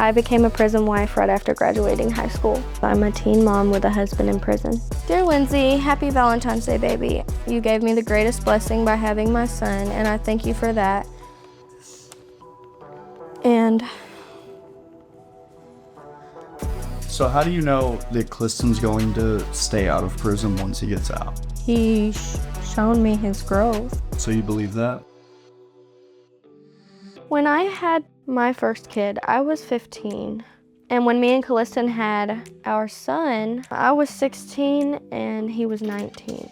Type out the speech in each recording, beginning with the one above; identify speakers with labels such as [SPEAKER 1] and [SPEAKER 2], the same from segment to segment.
[SPEAKER 1] I became a prison wife right after graduating high school. I'm a teen mom with a husband in prison. Dear Lindsey, happy Valentine's Day, baby. You gave me the greatest blessing by having my son, and I thank you for that. And
[SPEAKER 2] so how do you know that Clyston's going to stay out of prison once he gets out?
[SPEAKER 1] he's shown me his growth.
[SPEAKER 2] So you believe that?
[SPEAKER 1] When I had my first kid, I was 15. And when me and Clyston had our son, I was 16 and he was 19.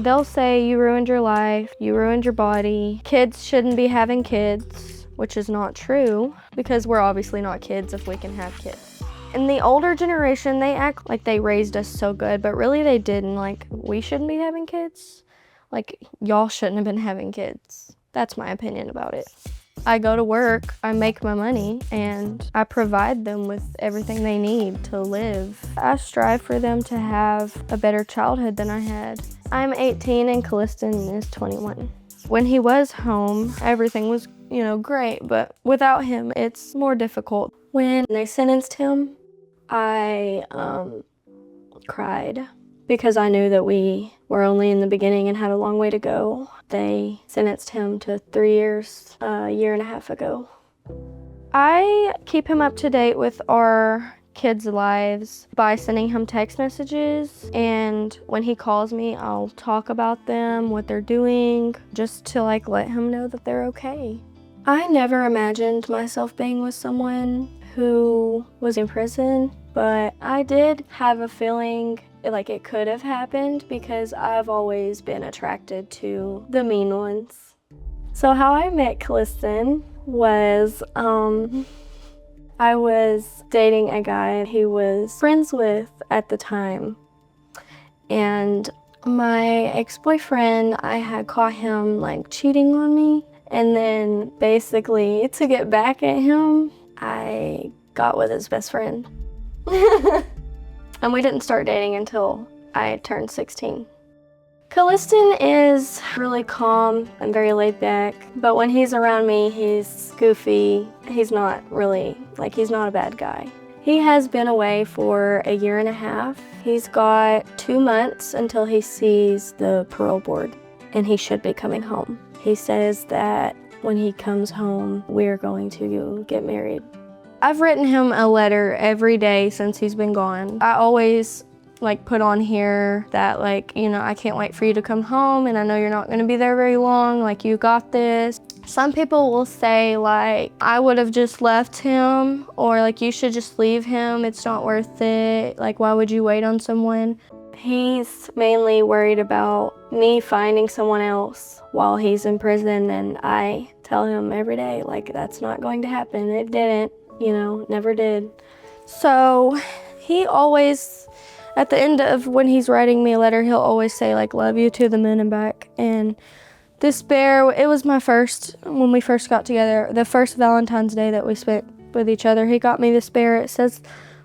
[SPEAKER 1] They'll say you ruined your life, you ruined your body. Kids shouldn't be having kids, which is not true because we're obviously not kids if we can have kids. In the older generation, they act like they raised us so good, but really they didn't. Like, we shouldn't be having kids. Like, y'all shouldn't have been having kids. That's my opinion about it. I go to work, I make my money, and I provide them with everything they need to live. I strive for them to have a better childhood than I had. I'm 18 and Clyston is 21. When he was home, everything was, great, but without him, it's more difficult. When they sentenced him, I cried because I knew that we were only in the beginning and had a long way to go. They sentenced him to 3 years a year and a half ago. I keep him up to date with our kids' lives by sending him text messages, and when he calls me, I'll talk about them, what they're doing, just to let him know that they're okay. I never imagined myself being with someone who was in prison, but I did have a feeling like it could have happened because I've always been attracted to the mean ones. So how I met Clyston was, I was dating a guy he was friends with at the time. And my ex-boyfriend, I had caught him cheating on me. And then basically to get back at him, I got with his best friend. And we didn't start dating until I turned 16. Clyston is really calm and very laid back, but when he's around me, he's goofy. He's not really, he's not a bad guy. He has been away for a year and a half. He's got 2 months until he sees the parole board, and he should be coming home. He says that when he comes home, we're going to get married. I've written him a letter every day since he's been gone. I always put on here that I can't wait for you to come home, and I know you're not gonna be there very long, you got this. Some people will say I would have just left him, or you should just leave him, it's not worth it, why would you wait on someone? He's mainly worried about me finding someone else while he's in prison, and I tell him every day that's not going to happen. It didn't. Never did. So he always, at the end of when he's writing me a letter, he'll always say love you to the moon and back. And this bear, it was my first, when we first got together, the first Valentine's Day that we spent with each other, he got me this bear. It says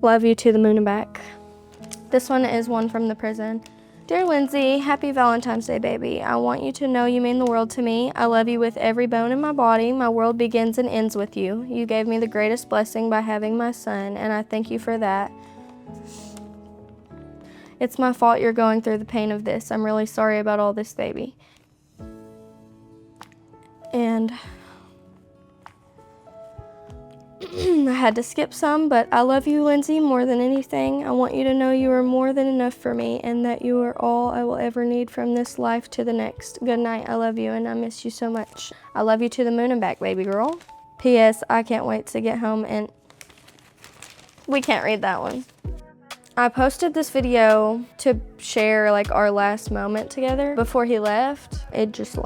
[SPEAKER 1] love you to the moon and back. This one is one from the prison. Dear Lindsey, happy Valentine's Day, baby. I want you to know you mean the world to me. I love you with every bone in my body. My world begins and ends with you. You gave me the greatest blessing by having my son, and I thank you for that. It's my fault you're going through the pain of this. I'm really sorry about all this, baby. And I had to skip some, but I love you, Lindsey, more than anything. I want you to know you are more than enough for me and that you are all I will ever need from this life to the next. Good night. I love you and I miss you so much. I love you to the moon and back, baby girl. P.S. I can't wait to get home and we can't read that one. I posted this video to share our last moment together before he left. It just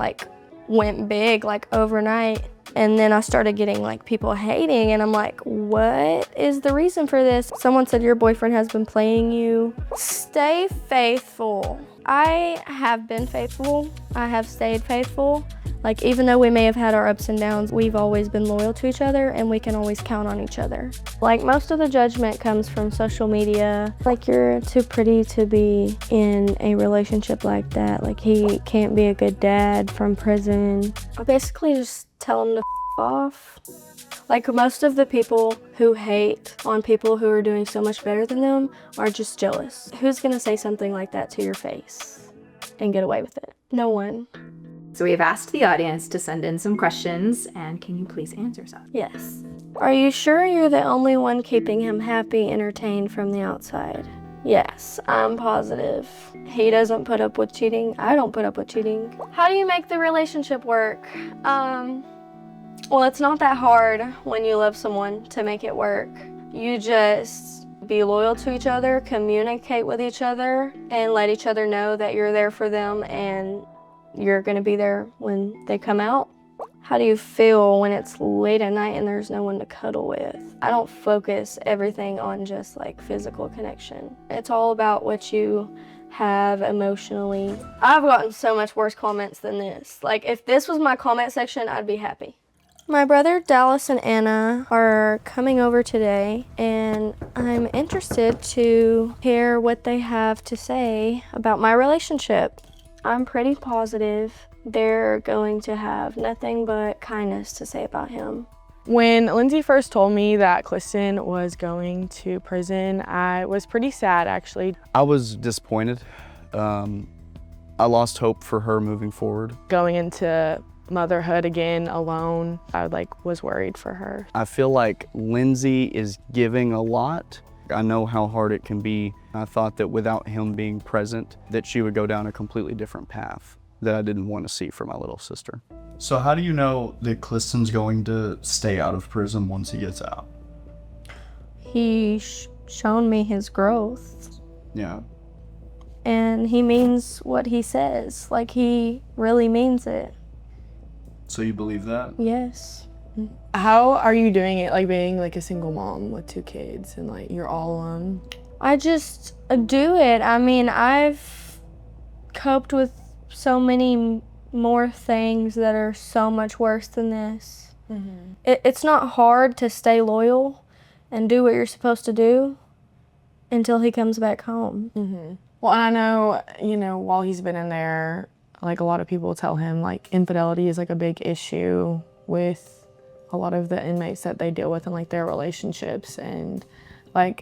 [SPEAKER 1] went big overnight. And then I started getting people hating, and I'm what is the reason for this? Someone said your boyfriend has been playing you. Stay faithful. I have been faithful. I have stayed faithful. Even though we may have had our ups and downs, we've always been loyal to each other and we can always count on each other. Most of the judgment comes from social media. You're too pretty to be in a relationship like that. He can't be a good dad from prison. I basically just tell him to off. Like most of the people who hate on people who are doing so much better than them are just jealous. Who's gonna say something like that to your face and get away with it? No one.
[SPEAKER 3] So we have asked the audience to send in some questions, and can you please answer some?
[SPEAKER 1] Yes. Are you sure you're the only one keeping him happy, entertained from the outside? Yes, I'm positive. He doesn't put up with cheating. I don't put up with cheating. How do you make the relationship work? Well, it's not that hard when you love someone to make it work. You just be loyal to each other, communicate with each other, and let each other know that you're there for them and you're gonna be there when they come out. How do you feel when it's late at night and there's no one to cuddle with? I don't focus everything on just like physical connection. It's all about what you have emotionally. I've gotten so much worse comments than this. Like if this was my comment section, I'd be happy. My brother Dallas and Anna are coming over today, and I'm interested to hear what they have to say about my relationship. I'm pretty positive they're going to have nothing but kindness to say about him.
[SPEAKER 4] When Lindsey first told me that Clyston was going to prison, I was pretty sad actually.
[SPEAKER 2] I was disappointed. I lost hope for her moving forward.
[SPEAKER 4] Going into motherhood again alone, I was worried for her.
[SPEAKER 2] I feel like Lindsey is giving a lot. I know how hard it can be. I thought that without him being present, that she would go down a completely different path that I didn't want to see for my little sister. So how do you know that Clyston's going to stay out of prison once he gets out?
[SPEAKER 1] He's shown me his growth.
[SPEAKER 2] Yeah.
[SPEAKER 1] And he means what he says. Like he really means it.
[SPEAKER 2] So you believe that?
[SPEAKER 1] Yes.
[SPEAKER 4] How are you doing it, being a single mom with 2 kids and you're all alone?
[SPEAKER 1] I just do it. I mean, I've coped with so many more things that are so much worse than this. Mm-hmm. It's not hard to stay loyal and do what you're supposed to do until he comes back home.
[SPEAKER 4] Mm-hmm. Well, and I know, while he's been in there, a lot of people tell him infidelity is a big issue with a lot of the inmates that they deal with in their relationships. And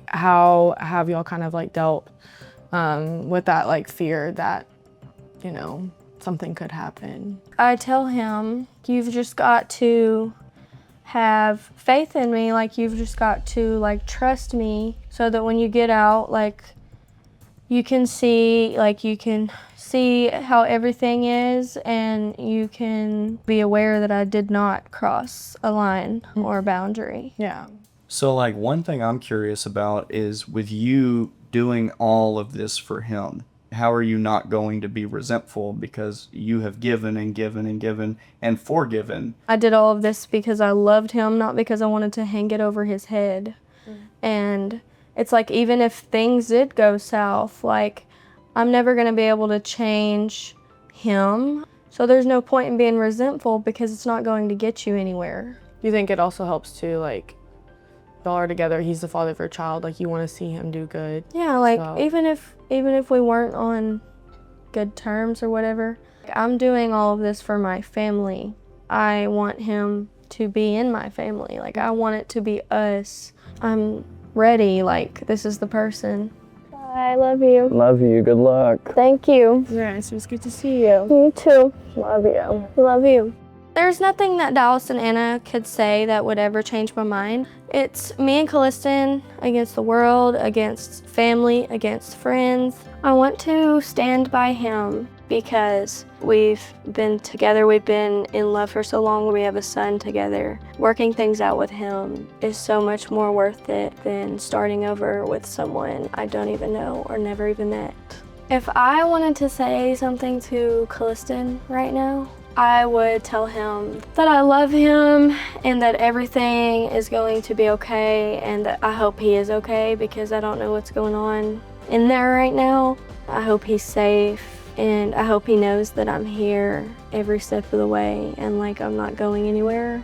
[SPEAKER 4] how have y'all kind of dealt with that fear that something could happen?
[SPEAKER 1] I tell him, you've just got to have faith in me. You've just got to trust me so that when you get out, you can see how everything is, and you can be aware that I did not cross a line or a boundary.
[SPEAKER 4] Yeah.
[SPEAKER 2] So one thing I'm curious about is with you doing all of this for him, how are you not going to be resentful because you have given and given and given and forgiven?
[SPEAKER 1] I did all of this because I loved him, not because I wanted to hang it over his head. And it's even if things did go south, I'm never going to be able to change him. So there's no point in being resentful because it's not going to get you anywhere.
[SPEAKER 4] Do you think it also helps to y'all are together, he's the father of your child, you want to see him do good?
[SPEAKER 1] Yeah, so even if we weren't on good terms or whatever, I'm doing all of this for my family. I want him to be in my family. I want it to be us. I'm ready. This is the person. I love you.
[SPEAKER 2] Love you. Good luck.
[SPEAKER 1] Thank you.
[SPEAKER 4] Yes, it was good to see you.
[SPEAKER 1] You too. Love you. Love you. There's nothing that Dallas and Anna could say that would ever change my mind. It's me and Clyston against the world, against family, against friends. I want to stand by him because we've been together, we've been in love for so long, we have a son together. Working things out with him is so much more worth it than starting over with someone I don't even know or never even met. If I wanted to say something to Clyston right now, I would tell him that I love him and that everything is going to be okay and that I hope he is okay because I don't know what's going on in there right now. I hope he's safe and I hope he knows that I'm here every step of the way and I'm not going anywhere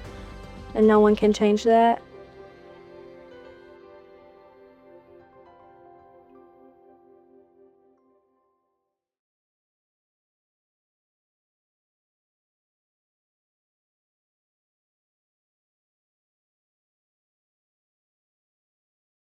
[SPEAKER 1] and no one can change that.